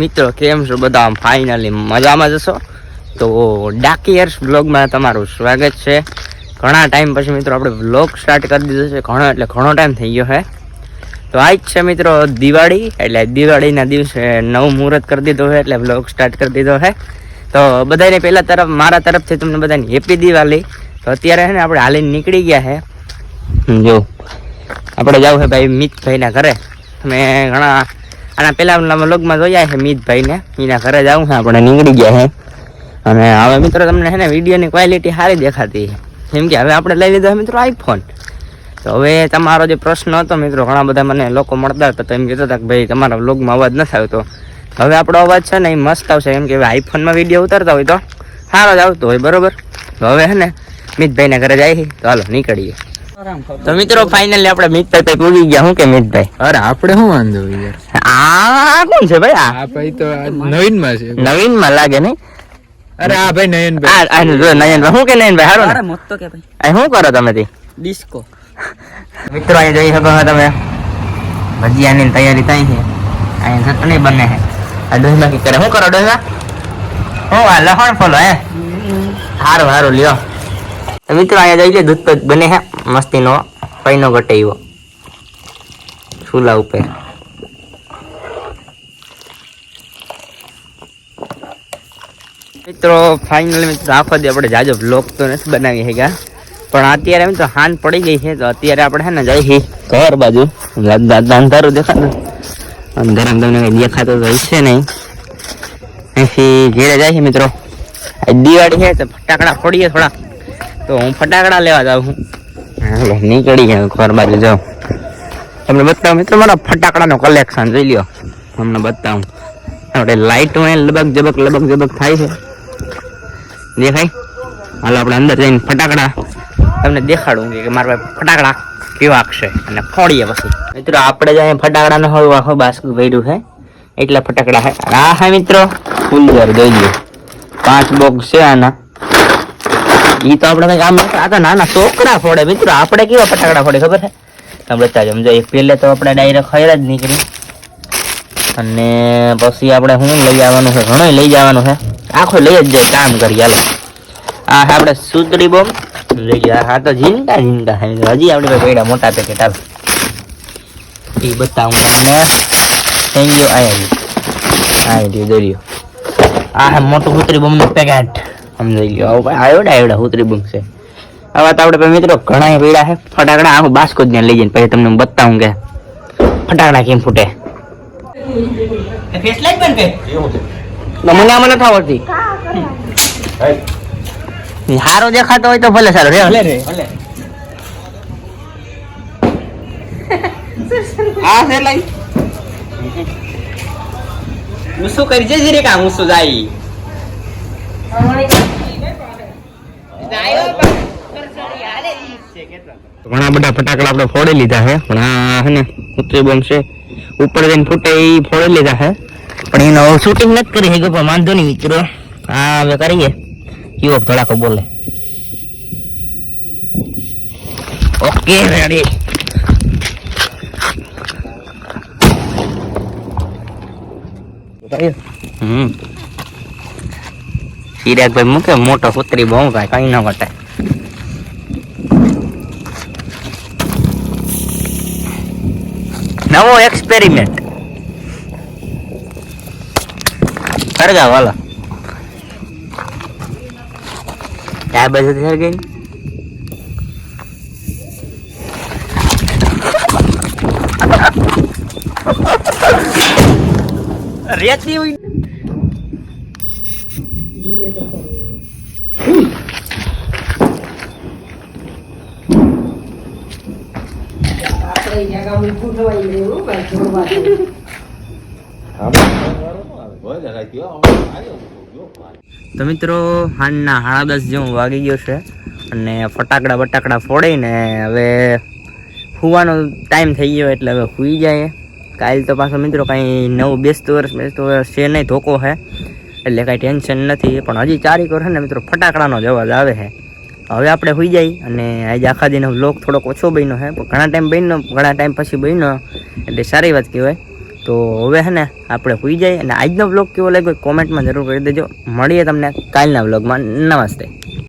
મિત્રો કેમ છો બધા? ફાઇનલી મજામાં જશો તો ડાકીયર્સ બ્લોગમાં તમારું સ્વાગત છે. ઘણા ટાઈમ પછી મિત્રો આપણે બ્લોગ સ્ટાર્ટ કરી દીધો છે. ઘણો ટાઈમ થઈ ગયો છે. તો આજ છે મિત્રો દિવાળી, એટલે દિવાળીના દિવસે નવું મુહૂર્ત કરી દીધું છે, એટલે બ્લોગ સ્ટાર્ટ કરી દીધો છે. તો બધાને પહેલા મારા તરફથી તમને બધાને હેપી દિવાળી. તો અત્યારે છે ને આપણે હાલીને નીકળી ગયા છે. જો આપણે જવું છે ભાઈ મિતભાઈના ઘરે. મેં ઘણા આના પહેલા વ્લોગમાં જોયા છે મિતભાઈને, એના ઘરે જવું છે. આપણે નીકળી ગયા છે અને હવે મિત્રો તમને છે ને વિડીયોની ક્વોલિટી સારી દેખાતી છે, કેમ કે હવે આપણે લઈ લીધો મિત્રો આઈફોન. તો હવે તમારો જે પ્રશ્ન હતો મિત્રો, ઘણા બધા મને લોકો મળતા હતા તો એમ કહેતા હતા કે ભાઈ તમારા વ્લોગમાં અવાજ નથી આવતો. હવે આપણો અવાજ છે ને એ મસ્ત આવશે, કેમ કે હવે આઈફોનમાં વિડીયો ઉતારતા હોય તો સારો જ આવતો હોય, બરોબર. તો હવે છે ને મિતભાઈના ઘરે જાય, તો હાલો નીકળીએ. તો મિત્રો ફાઇનલી આપણે મિતભાઈ પૂરી ગયા. શું કે મિતભાઈ? અરે આપણે શું વાંધો યાર, આ કોણ છે ભાઈ? આ ભાઈ તો નવીનમાં છે. નવીનમાં લાગે નહીં? અરે આ ભાઈ નયનભાઈ. નયનભાઈ શું કે નયનભાઈ હારો ને? મોતો કે ભાઈ આ શું કરો તમે? ડિસ્કો મિત્રો અહીંયા જઈ શકો છો તમે. ભજીયાની તૈયારી થાય છે, અહીંયા ચટણી બને છે. આ ડોહીમાં કી કરે? શું કરો ડોહીમાં? હું આ લસણ ફોલો હે? સારું સારું લ્યો. તો મિત્રો અહીંયા જઈ લે, દૂધ તો બને છે મસ્તીનો, પૈનો ઘટે એવો ચૂલા ઉપર. મિત્રો ફાઇનલી મિત્રો આખો દી આપણે જાજો બ્લોગ તો નથી બનાવી શક્યા, પણ અત્યારે એમ તો હાન પડી ગઈ છે. તો અત્યારે આપણે છે ને જઈ ઘર બાજુ. અંધારું દેખાતું, અંધારામ તમને કઈ દેખાતો તો છે નહીં. અહીંથી ઘેરે જાય છે મિત્રો. દિવાળી છે તો ફટાકડા ફોડીએ થોડા, તો હું ફટાકડા લેવા જાઉં છું. હાલો નીકળી ગયા ઘર બાજુ. જાઉં તમને બતાવું મિત્રો મારા ફટાકડાનો કલેક્શન જોઈ લ્યો. તમને બતાવું આપણે લાઇટ લબક જબક થાય છે, દેખાય? હાલો આપણે અંદર જઈને ફટાકડા તમને દેખાડું કે મારા ફટાકડા કેવા છે અને ફોડીએ પછી. મિત્રો આપણે જાય ફટાકડાનો આખો બાસ્કું ભર્યું છે, એટલા ફટાકડા છે. આ હા મિત્રો ફૂલઝર જોઈ લો, 5 બોક્સ છે આના. ઈ તો આપણે કઈ કામ નથી. આ તો નાના છોકરા ફોડે મિત્રો, આપણે કેવા ફટાકડા ફોડે ખબર છે? તમે બતાવજો. સમજો એક પહેલે તો આપણે ડાયરેક્ટ ખૈર જ નીકળી, અને પછી આપણે શું લઈ આવવાનું છે? ઘણો લઈ જવાનું છે, આખો લઈ જ જાય કામ કરી. હાલો આ આપણે સુતરી બોમ્બ લઈ ગયા. હા તો ઝીંકા હજી આપણે પેડા મોટા પેકેટ આવે એ બતાવું તમને. થઈ ગયો આયા દોર્યો. આ મોટું સુતરી બોમ્બ નું પેકેટ સમજાઈ ગયો. આવડા સુતરી બોમ્બ છે. હવે તો આપણે મિત્રો ઘણા પેડા છે ફટાકડા. આખું બાસ્કો જ લઈ જઈને પછી તમને બતાવું કે ફટાકડા કેમ ફૂટે. મને આમાં નથી આવડતી. સારો દેખાતો હોય તો ભલે સારો રે. આ છે લઈ ઉસો કરી જે જીરે કામ ઉસો જાય. ઘણા બધા ફટાકડા આપણે ફોડી લીધા છે, પણ આ છે ને ઉતરી બોમ્બ છે ઉપર જઈને ફૂટે એ ફોડી લીધા છે, પણ એનો શૂટિંગ નથી કરી શક્યો. પણ વાંધો નહીં મિત્રો, હા હવે કરીએ. કેવો ધડાકો બોલે? Okay ready. ચિરાગભાઈ મૂકે મોટો પુત્રી બહુ ભાઈ, કઈ ન ઘટે. નવો એક્સપેરિમેન્ટ કરગા વાલો. આ બાજુ થઈ ગઈ રેતી હોય. તો મિત્રો હાંજના 10:30 જેવું વાગી ગયો છે અને ફટાકડા ફોડીને હવે સુવાનો ટાઈમ થઈ ગયો, એટલે હવે સુઈ જાય. કાલ તો પાછો મિત્રો કાંઈ નવું બેસતું વર્ષ છે નહીં, ધોકો છે, એટલે કાંઈ ટેન્શન નથી. પણ હજી 4 છે ને મિત્રો ફટાકડાનો જ અવાજ આવે છે. હવે આપણે સુઈ જઈ. અને આજે આખા દિનનો વ્લોગ થોડોક ઓછો બન્યો છે, પણ ઘણા ટાઈમ પછી બન્યો, એટલે સારી વાત કહેવાય. તો હવે હે ને આપણે સુઈ જઈએ અને આજનો વ્લોગ કેવો લાગ્યો કોમેન્ટમાં જરૂર કરી દેજો. મળીએ તમને કાલના વ્લોગમાં. નમસ્તે.